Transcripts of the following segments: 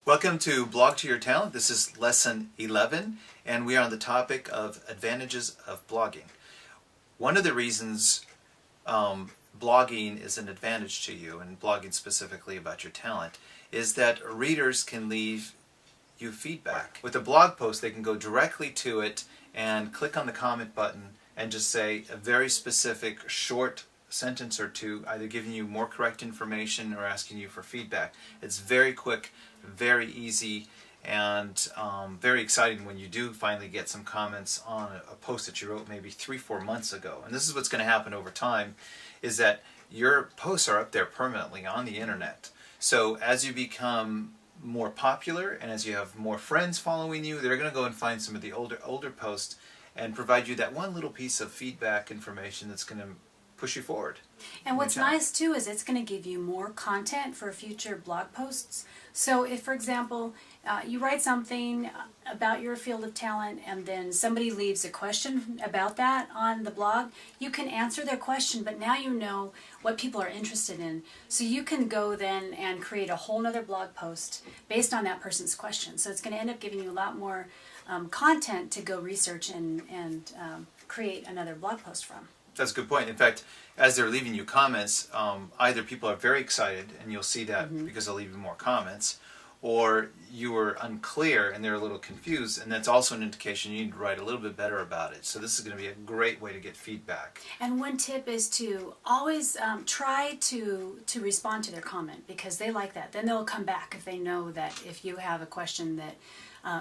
Welcome to Blog to Your Talent. This is lesson 11, and we are on the topic of advantages of blogging. One of the reasons blogging is an advantage to you, and blogging specifically about your talent, is that readers can leave you feedback. With a blog post, they can go directly to it and click on the comment button and just say a very specific, short sentence or two, either giving you more correct information or asking you for feedback. It's very quick, very easy, and very exciting when you do finally get some comments on a post that you wrote maybe 3-4 months ago. And this is what's going to happen over time, is that your posts are up there permanently on the internet. So as you become more popular and as you have more friends following you, they're going to go and find some of the older posts and provide you that one little piece of feedback information that's going to push you forward. And what's nice too is it's going to give you more content for future blog posts. So if, for example, you write something about your field of talent and then somebody leaves a question about that on the blog, you can answer their question, but now you know what people are interested in. So you can go then and create a whole nother blog post based on that person's question. So it's going to end up giving you a lot more content to go research and create another blog post from. That's a good point. In fact, as they're leaving you comments, either people are very excited, and you'll see that because they'll leave you more comments, or you were unclear and they're a little confused, and that's also an indication you need to write a little bit better about it. So this is going to be a great way to get feedback. And one tip is to always try to respond to their comment, because they like that. Then they'll come back if they know that if you have a question that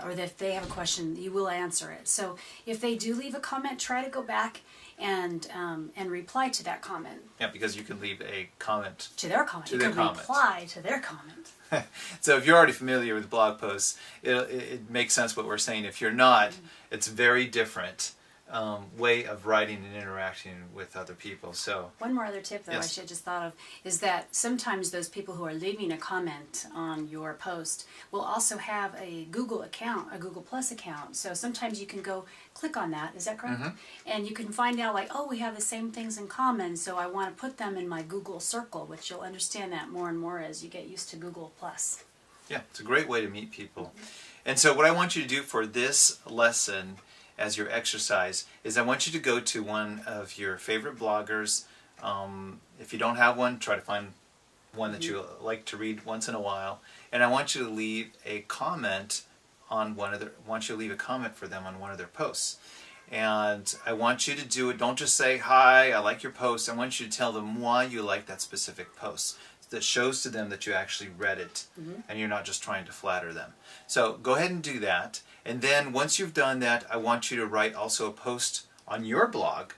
or that if they have a question, you will answer it. So if they do leave a comment, try to go back and reply to that comment. Yeah, because you can leave a comment to their comment. To their comment. Reply to their comment. So if you're already familiar with blog posts, it makes sense what we're saying. If you're not, it's very different way of writing and interacting with other people. So one more other tip, though, yes, I should just thought of, is that sometimes those people who are leaving a comment on your post will also have a Google account, a Google Plus account. So sometimes you can go click on that. Is that correct? And you can find out, like, oh, we have the same things in common, so I want to put them in my Google circle, which you'll understand that more and more as you get used to Google Plus. Yeah, it's a great way to meet people. And so what I want you to do for this lesson as your exercise is I want you to go to one of your favorite bloggers. If you don't have one, try to find one that you like to read once in a while. And I want you to leave a comment on leave a comment for them on one of their posts. And I want you to do it, don't just say, hi, I like your post. I want you to tell them why you like that specific post. That shows to them that you actually read it and you're not just trying to flatter them. So go ahead and do that. And then once you've done that, I want you to write also a post on your blog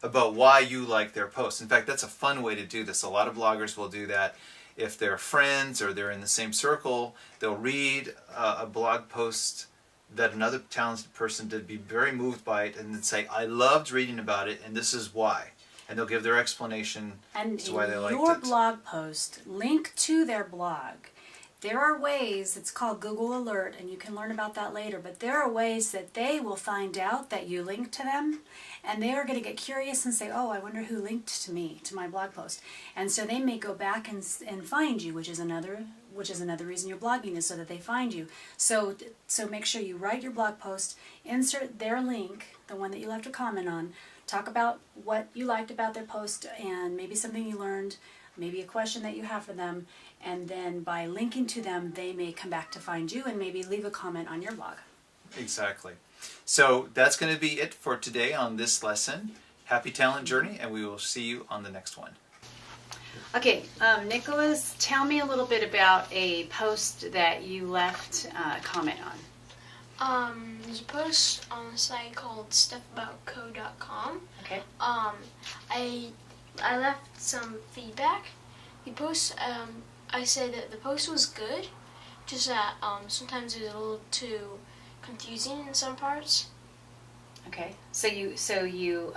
about why you like their post. In fact, that's a fun way to do this. A lot of bloggers will do that. If they're friends or they're in the same circle, they'll read a blog post that another talented person did, be very moved by it, and then say, I loved reading about it and this is why. And they'll give their explanation as to why they liked it. And your blog post, link to their blog. There are ways, it's called Google Alert, and you can learn about that later, but there are ways that they will find out that you linked to them, and they are going to get curious and say, oh, I wonder who linked to me, to my blog post. And so they may go back and find you, which is another reason you're blogging, is so that they find you. So make sure you write your blog post, insert their link, the one that you left a comment on, talk about what you liked about their post and maybe something you learned, maybe a question that you have for them, and then by linking to them, they may come back to find you and maybe leave a comment on your blog. Exactly. So that's going to be it for today on this lesson. Happy Talent Journey, and we will see you on the next one. Okay, Nicholas, tell me a little bit about a post that you left a comment on. There's a post on a site called stuffaboutcode.com. Okay. I left some feedback. The post, I said that the post was good, just that sometimes it was a little too confusing in some parts. Okay. So you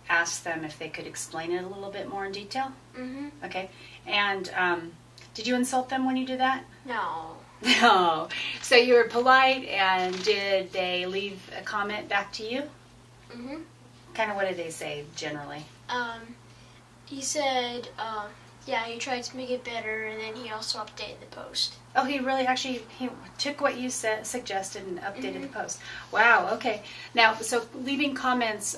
asked them if they could explain it a little bit more in detail? Mm-hmm. Okay. And did you insult them when you did that? No. No. So you were polite, and did they leave a comment back to you? Mm-hmm. Kind of what did they say generally? He said, Yeah, he tried to make it better, and then he also updated the post. Oh, he really actually he took what you said, suggested, and updated the post. Wow. Okay. Now, so leaving comments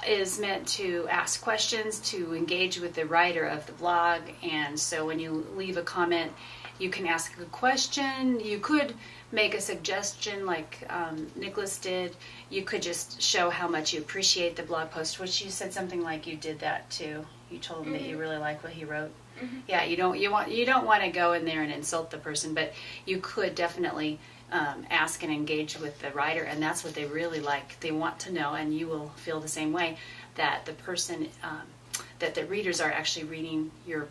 is meant to ask questions, to engage with the writer of the blog, and so when you leave a comment, you can ask a question. You could make a suggestion, like Nicholas did. You could just show how much you appreciate the blog post, which you said something like you did that too. You told him that you really like what he wrote. Yeah, you don't want to go in there and insult the person, but you could definitely ask and engage with the writer, and that's what they really like. They want to know, and you will feel the same way, that the person, that the readers are actually reading your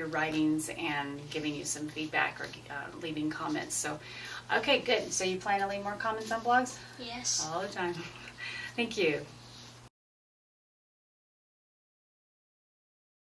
writings and giving you some feedback or leaving comments. So, okay, good. So you plan to leave more comments on blogs? Yes. All the time. Thank you.